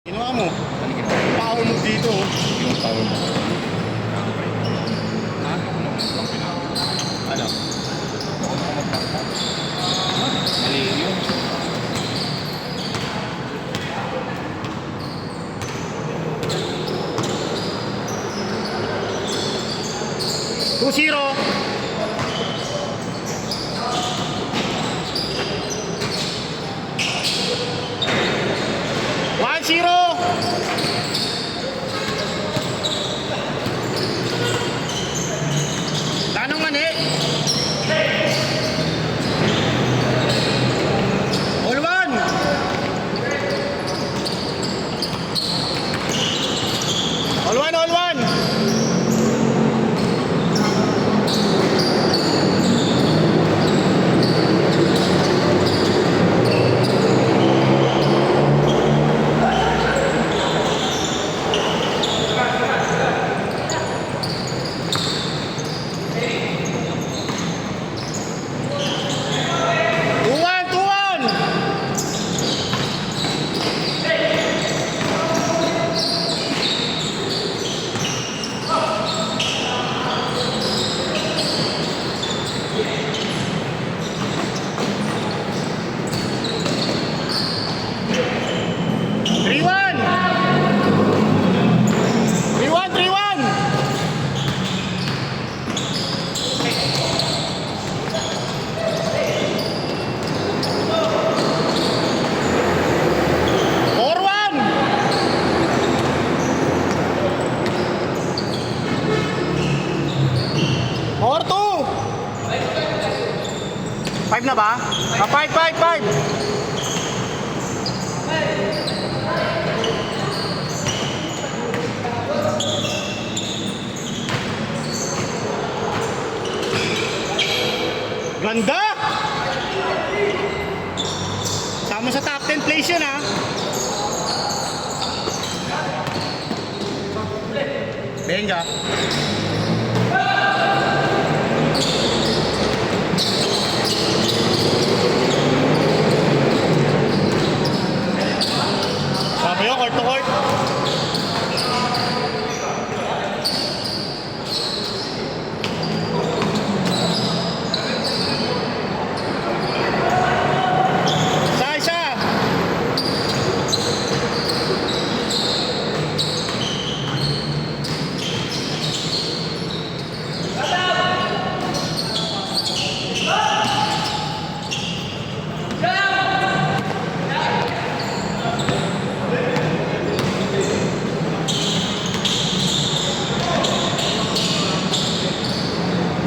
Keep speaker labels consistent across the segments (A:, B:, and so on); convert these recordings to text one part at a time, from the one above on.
A: Ginawa mo.
B: Ano ginawa?
A: Pahon mo dito.
B: Yung power mo.
A: Ha? Ano?
B: Ako na magpapap. Mali yun.
A: Two zero. One zero. Tanong mani. All one. All one, all one. Two one, two one. Three one. Three one, three one. Four one. Four two. Five na ba? Ah, five, five, five. Ganda! Sama sa top 10 place yun, ha? Benga. Sabi ko, court to court. Isa.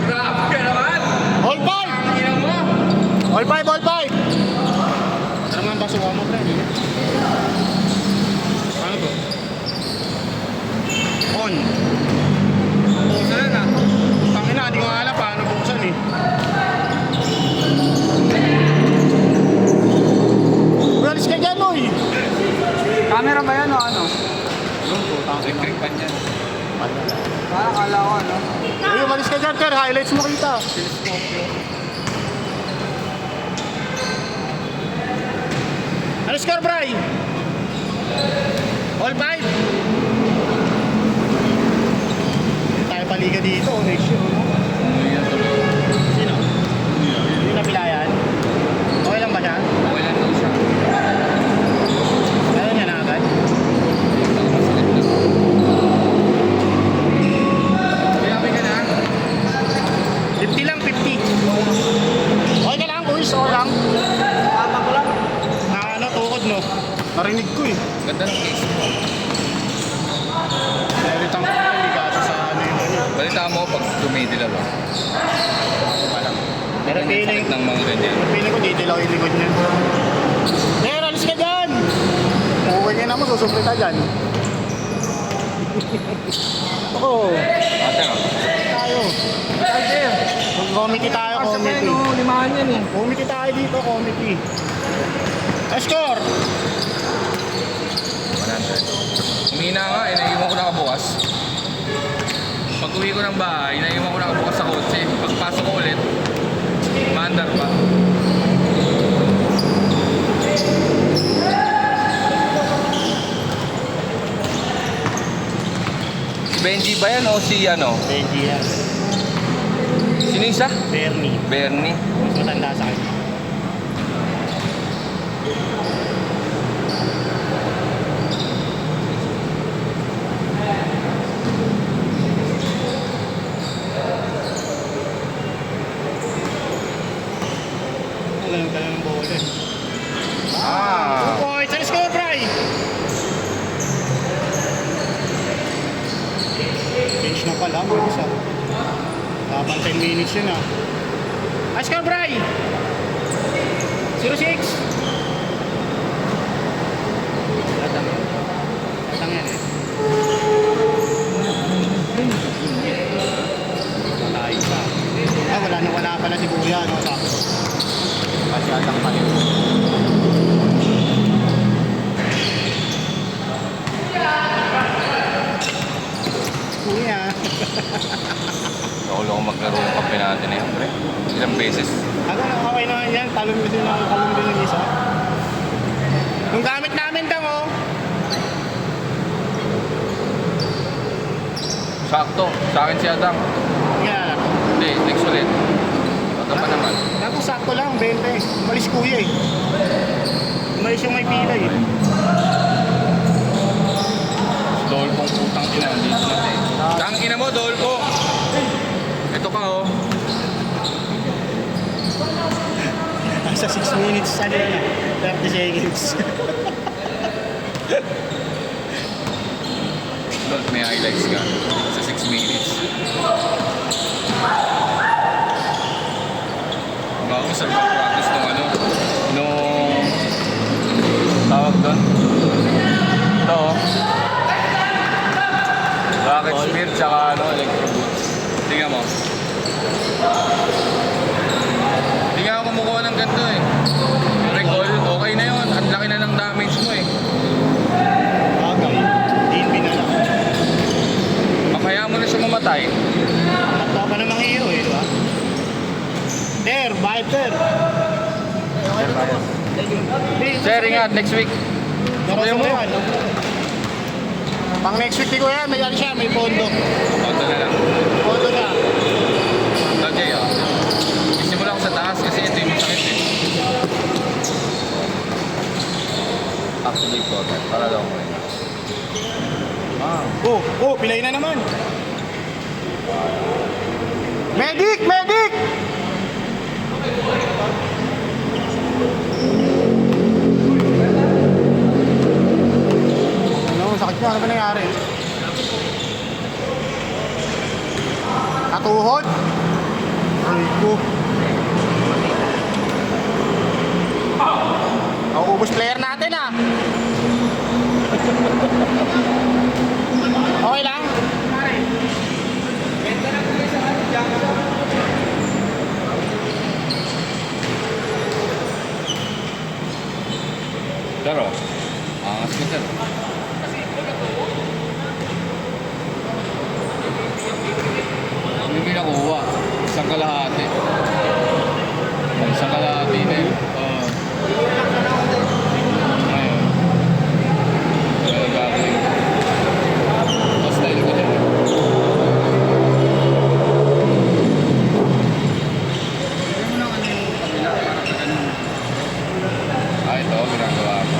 B: Grabe ka naman!
A: All five!
B: Tingnan mo!
A: All five, all five! Ano nga ang basuha mo, pre? Ano to? On. Buksan na na. Tangina, hindi ko nga alam paano buksan eh. Uyalis ka dyan, Noy!
C: Camera ba yan o ano?
B: Electric pan yan.
C: Parang kala ko ano?
A: Uy, umalis ka dyan, Ter. Highlights mo kita. Ano score, Bray? All five? Tayo paliga dito, next year, no? Sino? Hindi na pilayan? Okay lang ba siya?
B: Okay lang daw siya.
A: Meron niya na agad?
B: Grabe ka na.
A: 50 lang, 50. Okay ka lang, boys? Okay lang?
C: Tama ko lang.
A: Na ano, tukod, no? Narinig ko eh.
B: Ganda ng case mo.
A: Nalitang ko hindi kasi sa ano yung ano.
B: Balita mo pag tumidilaw ah.
A: Pero
B: Ganyan
A: feeling,
B: sakit ng mga ganyan.
A: feeling ko didilaw yung likod niya. Pero alis ka dyan! Uuwi ka na mo, susumplita dyan. Oo,
B: Ate ah.
A: tayo. Committee tayo, committee.
C: Limahan yan eh.
A: Committee tayo dito, committee. Score!
B: 100. Humina nga, inaiwan ko nakabukas. Pag uwi ko ng bahay, inaiwan ko nakabukas sa kotse. Pagpasok ko ulit, maandar pa. Benji ba yan o si ano?
A: Benji yan.
B: Sino isa?
A: Bernie.
B: Bernie.
A: Mas matanda sa akin. Ang galing ng bola.
B: Ah.
A: Boy, sa score, Bray! Change na pala, mga isa. Habang 10 minutes yun ah. Askar Bray! 06! Latang yan eh. Wala isa. Ah, wala pala si Kuya, no? Sakto. Masyadang palit. Kuya.
B: Nakulo ko maglaro ng kape natin eh, pre. Ilang beses.
A: Ako na okay naman yan. Talon din ng isa. Yung gamit namin dang oh.
B: Sakto. Sa akin si Adang.
A: Yan.
B: Hindi, next ulit. Baka pa naman.
A: Ako sakto lang, 20. Umalis kuya eh. Umalis yung may pila eh.
B: Dolpong putang ina. Dito na eh. Tang ina mo, Dolpo. Ito ka oh.
A: Sa 6 minutes sa na. 30 seconds.
B: Dolp, may highlights ka. Sa 6 minutes. Bago sa practice nung ano. Nung tawag doon. Ito oh. Rocket Spear tsaka ano, Electro Boots. Tingnan mo. Hindi nga ako kumukuha ng ganito eh. Recall, okay na yun. At laki na ng damage mo eh.
A: Bagay. DNB na lang.
B: Mamaya mo na siya mamatay.
A: Tatlo pa namang hero eh, di ba? Ter, bayad ter.
B: Sir, ingat. Next week.
A: Narasan mo yan. Pang next week ko yan, may ano siya, may pondo.
B: Konto na lang.
A: Pondo na.
B: Ito, Jay, oh. Isimula ko sa taas kasi ito yung masakit eh. Activate ko. Para daw mo rin.
A: Oh, pilay na naman. Medic! Medic! Ano, sakit niya. Ano ba nangyari? Natuhod? Ay ko. Ubus player natin ah. Okay lang?
B: Pero, angas ko sir. Hindi ko nakuha. Isang kalahati. Isang kalahati na yun. Ngayon. Kaya gagawin ko. Tapos dahil ko din. Ito, ginagawa ko.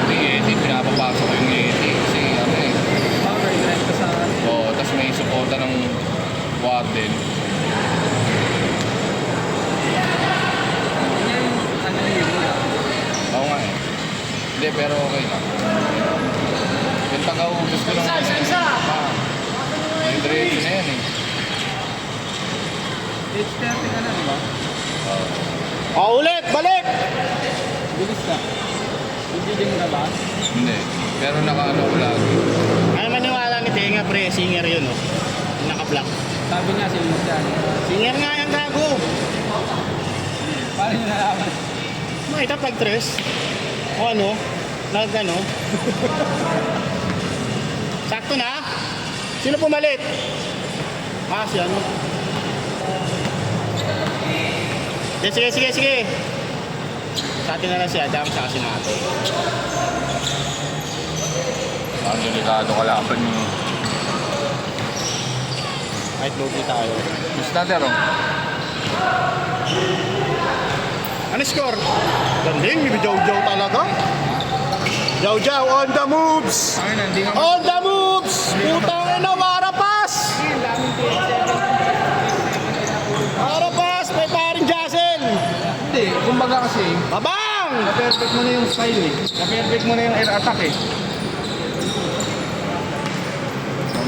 B: Yung Yeti, pinapapasok ko yung Yeti. Kasi ano eh. Oo, tapos may suporta ng warden. Oo nga eh. Hindi, pero okay lang. Yung taga-ubos ko lang.
A: Isa!
B: Yung diretso na yan eh.
C: H30 ka na, di ba?
A: Ulit! Balik!
C: Bilis ka. Hindi din ka ba?
B: Hindi. Pero naka-ano ko lagi.
A: Ay, maniwala ni Tenga, pre. Singer yun, oh. Yung naka-black.
C: Sabi niya, sinunod yan.
A: Singer nga yan, gago.
C: Paano niyo nalaman?
A: Makita pag-tres. O ano? Nag-ano? Sakto na? Sino pumalit? Ah, si ano? Sige. natin na lang si Adam sa si natin.
B: Ang delikado kalaban nyo.
A: Kahit lugi tayo.
B: Miss natin, oh.
A: Ano score? Ganding, may Jow-Jow talaga. Jow-Jow on the moves!
B: Ay, hindi nga.
A: On the moves! Putang ina, Warapas! Warapas, may paring Jassel!
B: Hindi, kumbaga kasi,
A: Babang!
B: na-perfect mo na yung style eh. Na-perfect mo na yung air attack eh.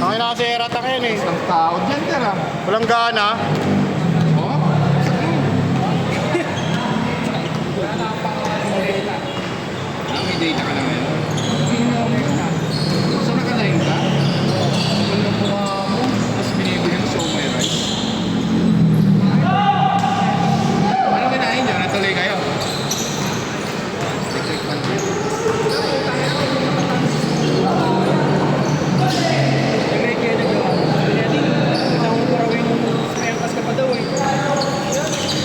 A: Okay na kasi air-attack yan eh.
B: Ang tao dyan ka lang.
A: Walang gana.
B: Oh? May data ka na ngayon. Saan naka-line ka? Kapag nakuha mo, tapos binibili mo show my rice. Ano kinain dyan? Natuloy kayo? Electric fan ko.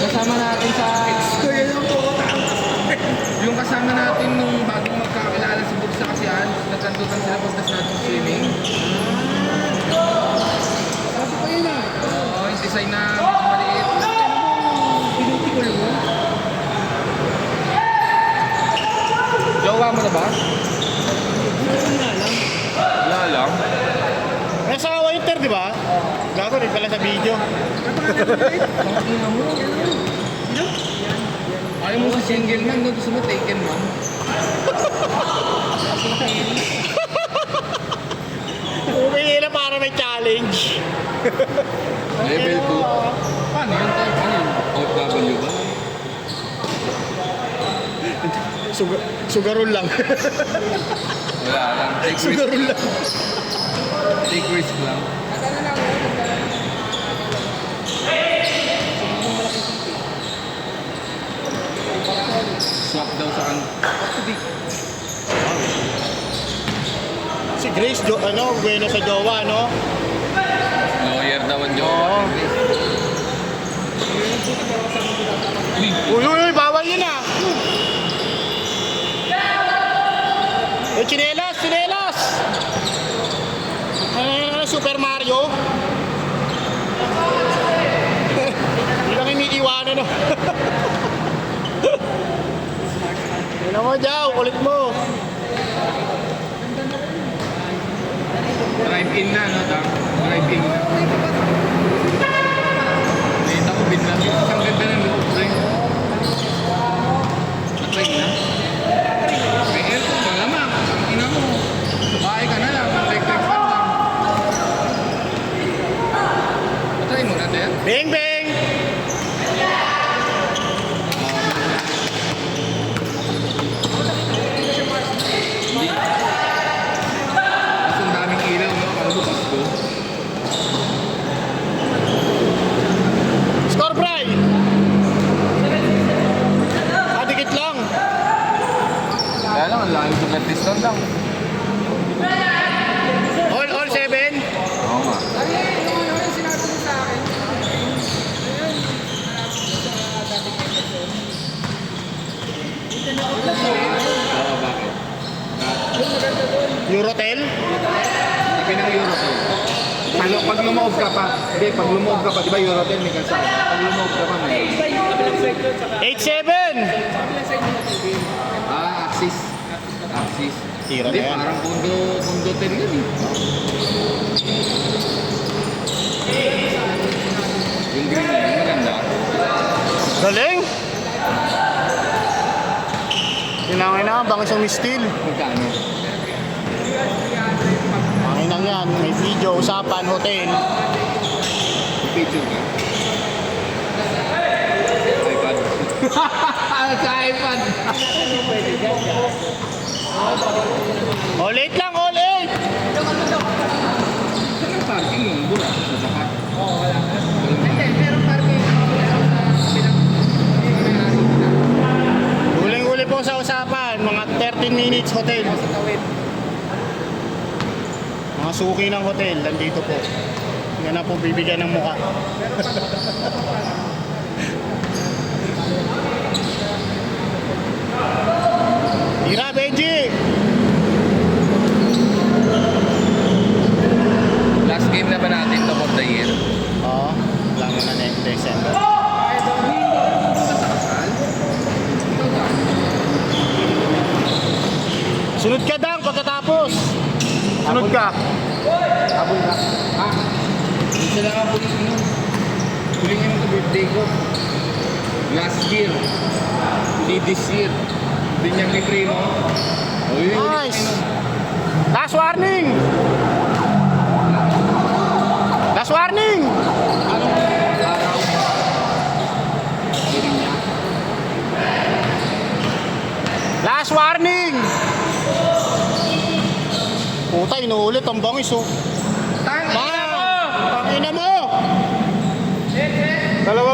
B: Kasama natin sa... Yung kasama natin nung bagong magkakilala sa Bugsa kasi Hans, nagkantutan sila pagkas natin swimming. Oo, yung design na maliit. Jowa mo na ba? Wala lang.
A: May asawa Inter, di ba? Gago rin pala sa video.
B: Ayaw mo sa single man, no? Gusto mo taken man.
A: Umingi na para may challenge.
B: Level 2. Paano yun? Paano yun? OFW ba?
A: Sugarol lang.
B: Wala lang. Take risk.
A: Sugarol lang.
B: Take risk lang. Swap daw sa kan.
A: Si Grace, bueno sa jowa, no?
B: Lawyer daw ang
A: Oo. Uy, uy, uy, bawal yun ah. Uy, chinelas, chinelas! Super Mario? Hindi lang iniiwanan, no? Tignan mo, Jow, kulit mo.
B: Drive-in na, no? Drive-in na. Nakita ko, binlang yun. Isang ganda ng loob, pre. Matry na. May aircon, malamang. Ang ina mo. Bahay ka na lang. Electric fan lang. Matry mo na, Der.
A: Bing, bing!
B: Hindi. Mas ang daming ilaw, no? Kala mo, Pasko.
A: Score, Bray! Dikit lang.
B: Kaya lang, ang laking sugat discount lang.
A: All 7.
B: Oo nga. Oo, bakit?
A: Eurotel.
B: Sabi ng Eurotel. Ano, pag lumaob ka pa, hindi, pag lumaob ka pa, di ba Eurotel may kalsada? Pag lumaob ka pa, may...
A: 8-7.
B: Axis. Axis.
A: Tira
B: Hindi,
A: na yan.
B: parang kondo ten yun eh. Yung green na yun, maganda.
A: Galing. Tinangay na, bangis ang mistil.
B: Magkano?
A: Angin lang yan, may video, usapan, hotel.
B: Picture ka? iPad. Sa iPad.
A: All 8 lang, all 8.
B: Saan ang parking yung bula? Sa sapat?
C: Oo, wala.
B: Walang
C: Hindi,
B: parking.
C: meron parking.
A: Huling-huli po sa usapan, mga 13 minutes hotel.
C: Sa tawid.
A: Mga suki ng hotel, nandito po. Yan na po bibigyan ng muka. Sunod ka dang pagkatapos. Sunod ka.
C: Habol ka.
B: Ah, isa lang ang huling ano. Huling ano sa birthday ko. Last year. Hindi this year. Binyag ni Primo. Oh, yun yung huling
A: Nice.
B: inom.
A: Last warning. Last warning.
B: Anong araw? Hiling niya.
A: Last warning. Puta, inuulit ang bangis oh.
B: Tangina mo!
A: Tangina mo. Dalawa